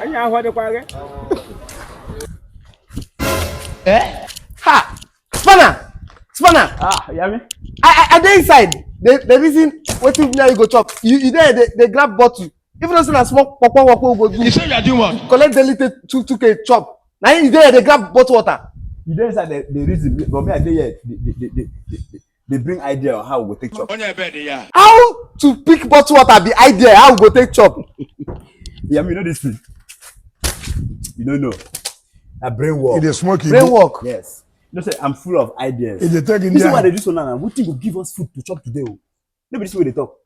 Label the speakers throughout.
Speaker 1: Anya what the kwage?
Speaker 2: Ha! Spanner!
Speaker 1: Ah, yummy.
Speaker 2: I dey inside. The reason wetin now you go chop. You there they grab bottle. Even though say na small pokpo work we go do.
Speaker 1: You say you are doing what?
Speaker 2: Collect daily 2k chop. Now you there they grab bottle water.
Speaker 1: You dey inside the reason, but me I dey here. They bring idea on how we go take chop.
Speaker 3: On your bed, yeah.
Speaker 2: How to pick bottle water be idea how we go take chop.
Speaker 1: Yeah, me know this thing. You don't know. A brain work.
Speaker 4: It is smoky.
Speaker 2: Brain work.
Speaker 1: Yes. You know say I'm full of ideas.
Speaker 4: It is taking
Speaker 1: This is why they do so now. What thing will give us food to chop today? Nobody see where they talk.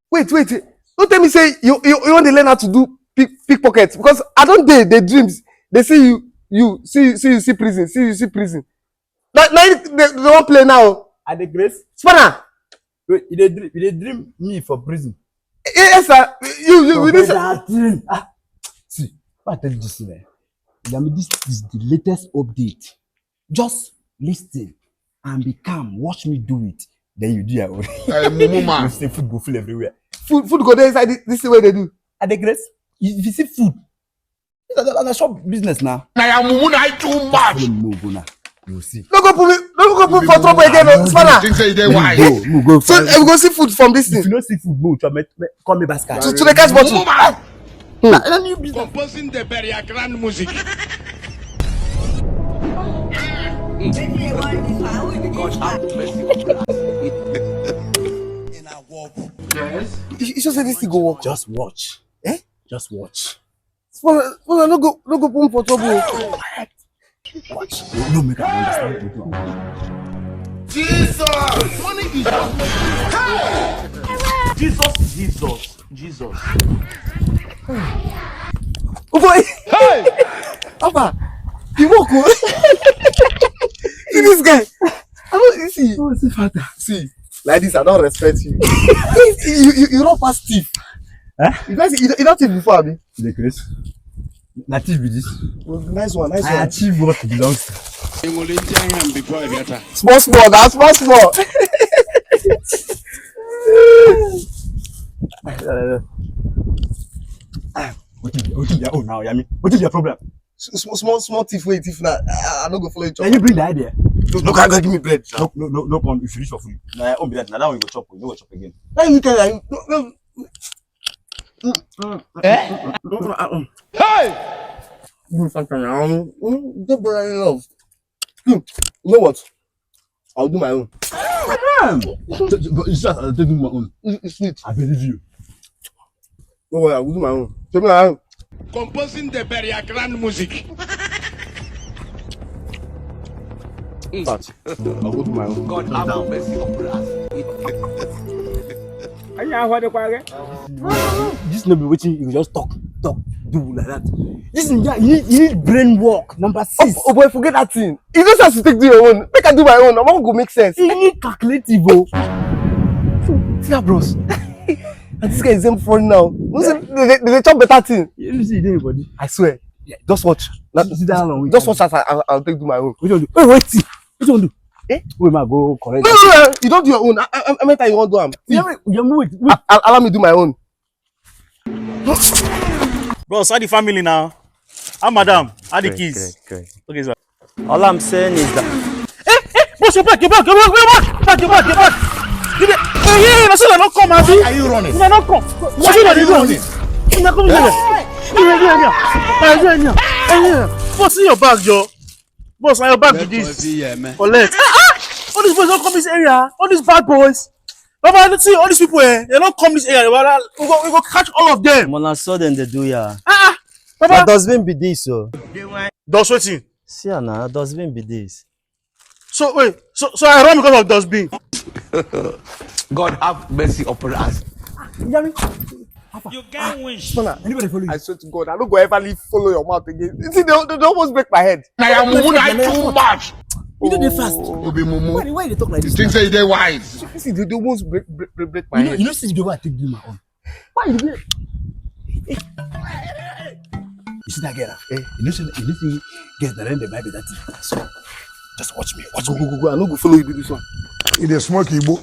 Speaker 2: Wait. Don't tell me say you want to learn how to do pickpockets because I don't they dreams. They see you see prison. See prison. Now they won't play now.
Speaker 1: At the grace.
Speaker 2: Spanner.
Speaker 1: Wait, they dream me for prison.
Speaker 2: Yes, sir. You
Speaker 1: This dream. See, what I tell you this man. I mean, this is the latest update. Just listen and be calm. Watch me do it. Then you do your own. You say food go full everywhere.
Speaker 2: Food go there inside this is what they do.
Speaker 1: At the grace, if you see food, that's a shop business now.
Speaker 4: I am too much.
Speaker 1: No go now. You see.
Speaker 2: No go put for trouble again, Spanner.
Speaker 4: Think say they wise.
Speaker 1: Go.
Speaker 2: So we go see food from this
Speaker 1: If
Speaker 2: thing.
Speaker 1: you don't see food, go call me basket.
Speaker 2: To the catch bottle.
Speaker 3: Composing the very grand music.
Speaker 4: Yes.
Speaker 2: You just say this thing go work.
Speaker 1: Just watch. Just watch.
Speaker 2: Spanner, no go put for trouble.
Speaker 1: Watch. No make I understand what you do.
Speaker 4: Jesus. Money is
Speaker 3: Jesus.
Speaker 2: Oh boy.
Speaker 4: Hey.
Speaker 2: Papa, you walk. See this guy. I don't see.
Speaker 1: Oh, see father.
Speaker 2: See, like this, I don't respect you. you don't pass thief. You guys, you don't thief before, Abi.
Speaker 1: The grace. Native with this.
Speaker 2: Nice one.
Speaker 1: I achieve what belongs to.
Speaker 3: Before I get her.
Speaker 2: Small. That's small.
Speaker 1: What is your own now, Yami? What is your problem?
Speaker 2: Small thief. Wait, thief now. I don't go follow you.
Speaker 1: Can you bring the idea?
Speaker 2: No, can't give me bread.
Speaker 1: No, come. You finish your food. Now, I won't be that. Now, that one you go chop. You go chop again.
Speaker 2: You can.
Speaker 4: Hey.
Speaker 2: Don't bother love. You know what? I'll do my own.
Speaker 1: It's just I'll take my own.
Speaker 2: It's sweet.
Speaker 1: I believe you.
Speaker 2: No worry, I'll do my own. Take my own.
Speaker 3: Composing the very grand music.
Speaker 2: But I'll go do my own.
Speaker 3: God have mercy upon us.
Speaker 1: Anya what the kwage? This no be waiting. You just talk, do like that. This is you need brain work. Number 6.
Speaker 2: Oh boy, forget that thing. You just have to take your own. Make I do my own. I'm not go make sense.
Speaker 1: You need calculative.
Speaker 2: See that, bros. And this guy is for now. They chop better thing.
Speaker 1: You don't see anybody.
Speaker 2: I swear. Yeah, just watch.
Speaker 1: Sit down on.
Speaker 2: Just watch as I'll take do my own.
Speaker 1: What do you do? Wait. What do you do? We might go correct.
Speaker 2: No. You don't do your own. I meant that you won't do them.
Speaker 1: Wait.
Speaker 2: Allow me do my own.
Speaker 5: Bro, how the family now? How madam? How the kids?
Speaker 6: Great.
Speaker 5: Okay, sir.
Speaker 6: All I'm saying is that
Speaker 5: Boss, you're back. Hey, that's why I don't come, Abby.
Speaker 4: Are you running?
Speaker 5: I don't come. What are you doing? You're coming here. Boss, in your bag, Joe. Boss, on your bag with this. Collect. All these boys don't come this area. All these bad boys. Baba, let's see all these people here. They don't come this area. We go catch all of them.
Speaker 6: when I saw them they do ya.
Speaker 5: Baba.
Speaker 6: That dustbin be this so.
Speaker 5: Dust waiting.
Speaker 6: See now, that dustbin be this.
Speaker 5: So wait, so I run because of dustbin.
Speaker 3: God have mercy upon us.
Speaker 5: You can't wish.
Speaker 1: Anybody follow you?
Speaker 2: I swear to God, I don't go ever follow your mouth again. You see, they almost break my head.
Speaker 4: I am too much.
Speaker 1: You do the fast.
Speaker 4: Obi Mumu.
Speaker 1: Why they talk like
Speaker 4: You
Speaker 1: this?
Speaker 4: think say they wise?
Speaker 2: You see, they almost break my head.
Speaker 1: You know, see the way I take my own. Why you do it? You see that girl? You know, see, get the rent, they might be that thing. So, just watch me.
Speaker 2: Go. I don't go follow you do this one.
Speaker 4: It is smoky, bro.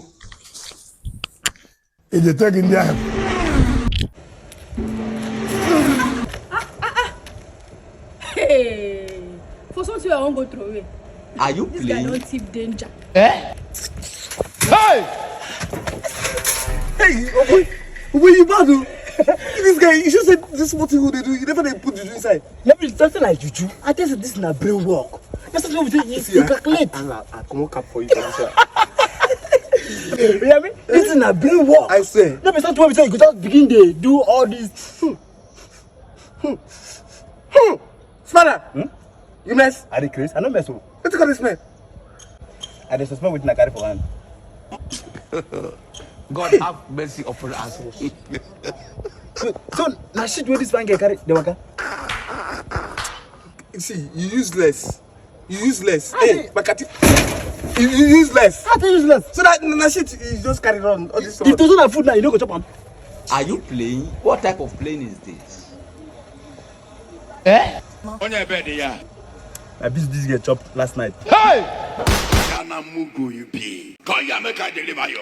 Speaker 4: It is taking their
Speaker 7: something I won't go throw away.
Speaker 3: Are you
Speaker 7: This guy
Speaker 3: playing?
Speaker 7: don't tip danger.
Speaker 2: Hey, Oboy, you bad oh. This guy, you should say this what you they do. You never they put juju inside.
Speaker 8: Let me something like juju. I tell you this is not brain work. That's what we do. You calculate.
Speaker 2: I come up for you for this one.
Speaker 8: You hear me? This is not brain work.
Speaker 2: I swear.
Speaker 8: Let me start to say you could just begin to do all this.
Speaker 2: Father, you mess.
Speaker 8: I decrease. I don't mess with.
Speaker 2: What you call this man?
Speaker 8: I just suspect with I carry for hand.
Speaker 3: God have mercy upon us.
Speaker 8: So now shit where this man get carry the waka.
Speaker 2: See, you useless. You useless. Hey, Makati. You useless.
Speaker 8: How to useless?
Speaker 2: So that na shit you just carry on all this.
Speaker 8: If there's no food now, you don't go chop am.
Speaker 3: Are you playing? What type of plane is this?
Speaker 4: On your bed, yeah.
Speaker 8: I beat this get chopped last night.
Speaker 4: Hey! Kana mugu you be. Call ya make I deliver you.